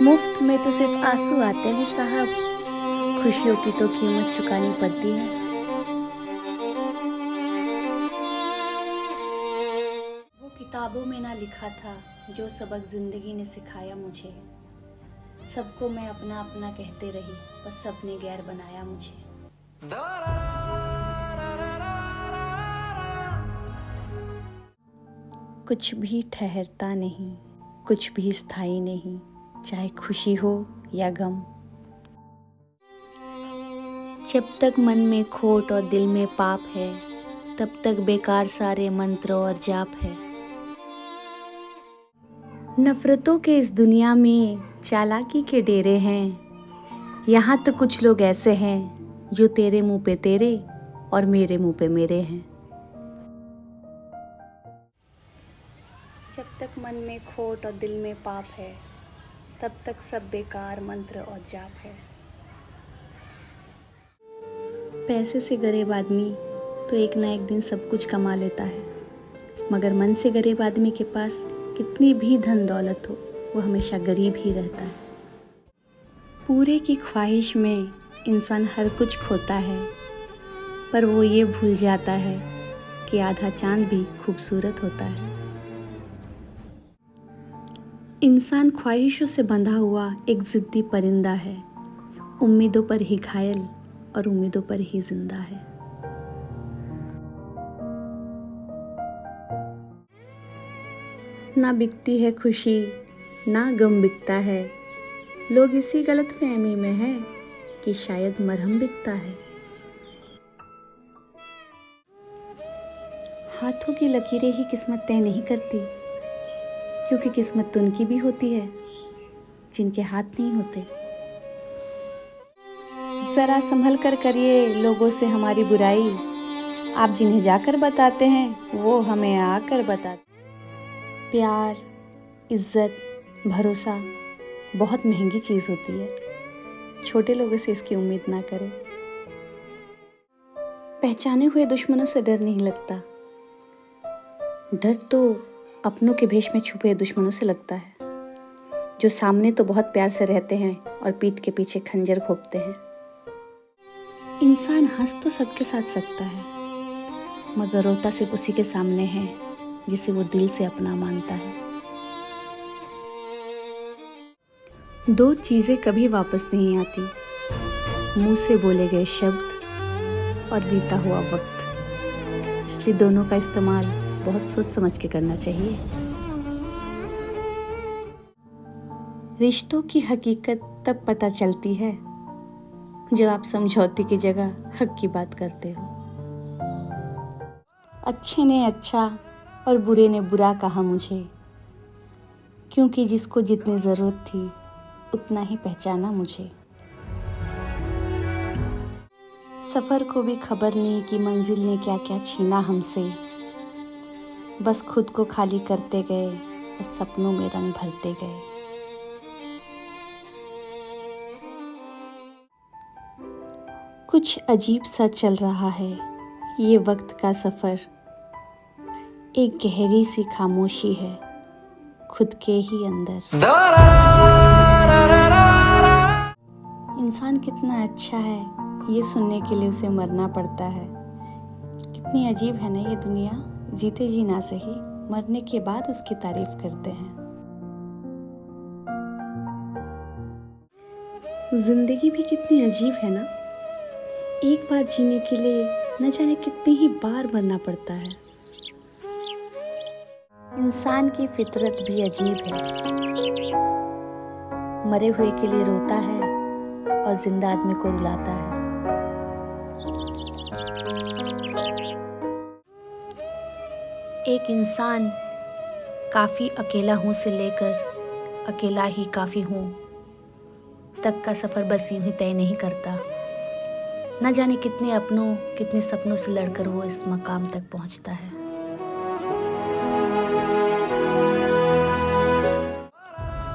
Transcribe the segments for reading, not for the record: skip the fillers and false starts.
मुफ्त में तो सिर्फ आंसू आते हैं साहब, खुशियों की तो कीमत चुकानी पड़ती है। वो किताबों में ना लिखा था जो सबक जिंदगी ने सिखाया मुझे। सबको मैं अपना अपना कहते रही, बस सबने गैर बनाया मुझे। कुछ भी ठहरता नहीं, कुछ भी स्थायी नहीं, चाहे खुशी हो या गम। जब तक मन में खोट और दिल में पाप है, तब तक बेकार सारे मंत्र और जाप है। नफरतों के इस दुनिया में चालाकी के डेरे हैं। यहाँ तो कुछ लोग ऐसे हैं जो तेरे मुंह पे तेरे और मेरे मुंह पे मेरे हैं। जब तक मन में खोट और दिल में पाप है, तब तक सब बेकार मंत्र और जाप है। पैसे से गरीब आदमी तो एक ना एक दिन सब कुछ कमा लेता है, मगर मन से गरीब आदमी के पास कितनी भी धन दौलत हो, वो हमेशा गरीब ही रहता है। पूरे की ख्वाहिश में इंसान हर कुछ खोता है, पर वो ये भूल जाता है कि आधा चांद भी खूबसूरत होता है। इंसान ख्वाहिशों से बंधा हुआ एक जिद्दी परिंदा है, उम्मीदों पर ही घायल और उम्मीदों पर ही जिंदा है। ना बिकती है खुशी, ना गम बिकता है। लोग इसी गलतफहमी में हैं कि शायद मरहम बिकता है। हाथों की लकीरें ही किस्मत तय नहीं करती, क्योंकि किस्मत तो उनकी भी होती है जिनके हाथ नहीं होते। जरा संभल कर करिए लोगों से हमारी बुराई, आप जिन्हें जाकर बताते हैं वो हमें आकर बताते। प्यार, इज्जत, भरोसा बहुत महंगी चीज़ होती है, छोटे लोगों से इसकी उम्मीद ना करें। पहचाने हुए दुश्मनों से डर नहीं लगता, डर तो अपनों के भेष में छुपे दुश्मनों से लगता है, जो सामने तो बहुत प्यार से रहते हैं और पीठ के पीछे खंजर घोंपते हैं। इंसान हंस तो सबके साथ सकता है, मगर रोता सिर्फ उसी के सामने है जिसे वो दिल से अपना मानता है। दो चीज़ें कभी वापस नहीं आती, मुंह से बोले गए शब्द और बीता हुआ वक्त, इसलिए दोनों का इस्तेमाल बहुत सोच समझ के करना चाहिए। रिश्तों की हकीकत तब पता चलती है जब आप समझौते की जगह हक की बात करते हो। अच्छे ने अच्छा और बुरे ने बुरा कहा मुझे, क्योंकि जिसको जितनी ज़रूरत थी उतना ही पहचाना मुझे। सफ़र को भी खबर नहीं कि मंजिल ने क्या क्या छीना हमसे, बस खुद को खाली करते गए और सपनों में रंग भरते गए। कुछ अजीब सा चल रहा है ये वक्त का सफ़र, एक गहरी सी खामोशी है खुद के ही अंदर। इंसान कितना अच्छा है ये सुनने के लिए उसे मरना पड़ता है। कितनी अजीब है ना ये दुनिया, जीते जी ना सही, मरने के बाद उसकी तारीफ करते हैं। जिंदगी भी कितनी अजीब है ना, एक बार जीने के लिए न जाने कितनी ही बार मरना पड़ता है। इंसान की फितरत भी अजीब है, मरे हुए के लिए रोता है और जिंदा आदमी को रुलाता है। एक इंसान काफ़ी अकेला हूँ से लेकर अकेला ही काफ़ी हूँ तक का सफ़र बस यूं ही तय नहीं करता। न जाने कितने अपनों कितने सपनों से लड़कर वो इस मकाम तक पहुँचता है।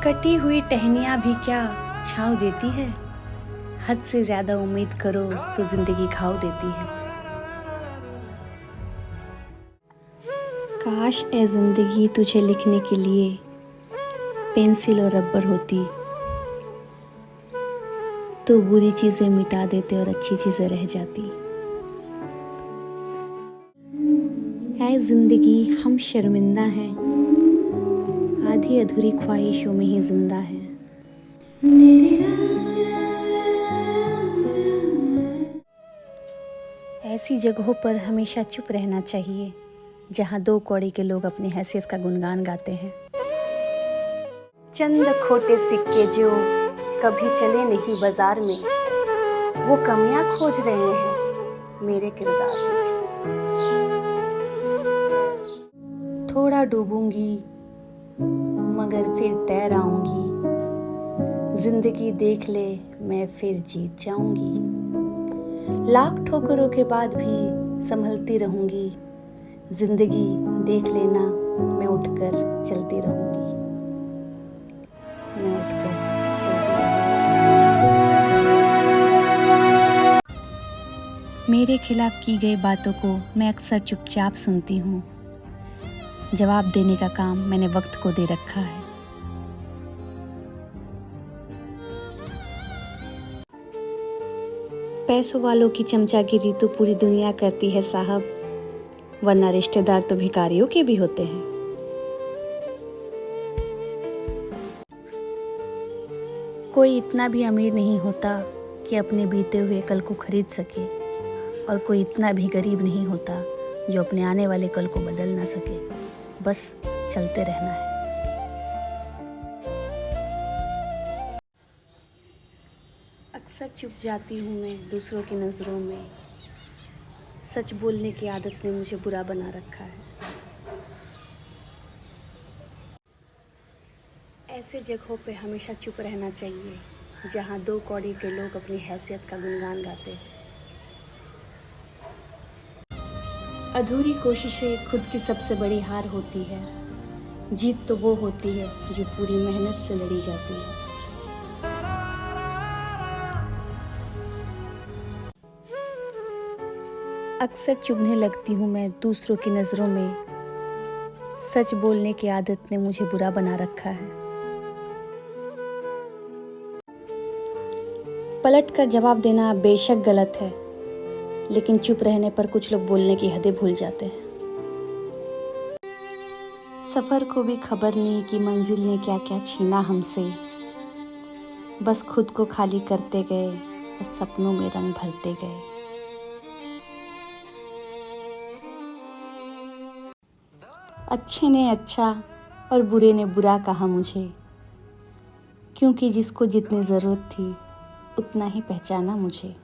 कटी हुई टहनियाँ भी क्या छाँव देती है, हद से ज़्यादा उम्मीद करो तो ज़िंदगी घाव देती है। काश ए ज़िंदगी तुझे लिखने के लिए पेंसिल और रबर होती, तो बुरी चीज़ें मिटा देते और अच्छी चीज़ें रह जाती। है ज़िंदगी हम शर्मिंदा हैं, आधी अधूरी ख्वाहिशों में ही जिंदा है। ऐसी जगहों पर हमेशा चुप रहना चाहिए जहाँ दो कौड़ी के लोग अपनी हैसियत का गुणगान गाते हैं। चंद खोटे सिक्के जो कभी चले नहीं बाजार में, वो कमियां खोज रहे हैं मेरे किरदार में। थोड़ा डूबूंगी मगर फिर तैर आऊंगी, जिंदगी देख ले मैं फिर जीत जाऊंगी। लाख ठोकरों के बाद भी संभलती रहूंगी, जिंदगी देख लेना मैं उठकर चलती रहूंगी, मैं उठकर चलती रहूंगी। मेरे खिलाफ की गई बातों को मैं अक्सर चुपचाप सुनती हूँ। जवाब देने का काम मैंने वक्त को दे रखा है। पैसों वालों की चमचागिरी तो पूरी दुनिया करती है साहब, वरना रिश्तेदार तो भिखारियों के भी होते हैं। कोई इतना भी अमीर नहीं होता कि अपने बीते हुए कल को खरीद सके, और कोई इतना भी गरीब नहीं होता जो अपने आने वाले कल को बदल ना सके। बस चलते रहना है। अक्सर चुप जाती हूँ मैं दूसरों की नज़रों में, सच बोलने की आदत ने मुझे बुरा बना रखा है। ऐसे जगहों पे हमेशा चुप रहना चाहिए जहाँ दो कौड़ी के लोग अपनी हैसियत का गुणगान गाते हैं। अधूरी कोशिशें खुद की सबसे बड़ी हार होती है, जीत तो वो होती है जो पूरी मेहनत से लड़ी जाती है। अक्सर चुभने लगती हूँ मैं दूसरों की नज़रों में, सच बोलने की आदत ने मुझे बुरा बना रखा है। पलट कर जवाब देना बेशक गलत है, लेकिन चुप रहने पर कुछ लोग बोलने की हदें भूल जाते हैं। सफ़र को भी खबर नहीं कि मंजिल ने क्या क्या छीना हमसे, बस खुद को खाली करते गए और सपनों में रंग भरते गए। अच्छे ने अच्छा और बुरे ने बुरा कहा मुझे, क्योंकि जिसको जितनी ज़रूरत थी उतना ही पहचाना मुझे।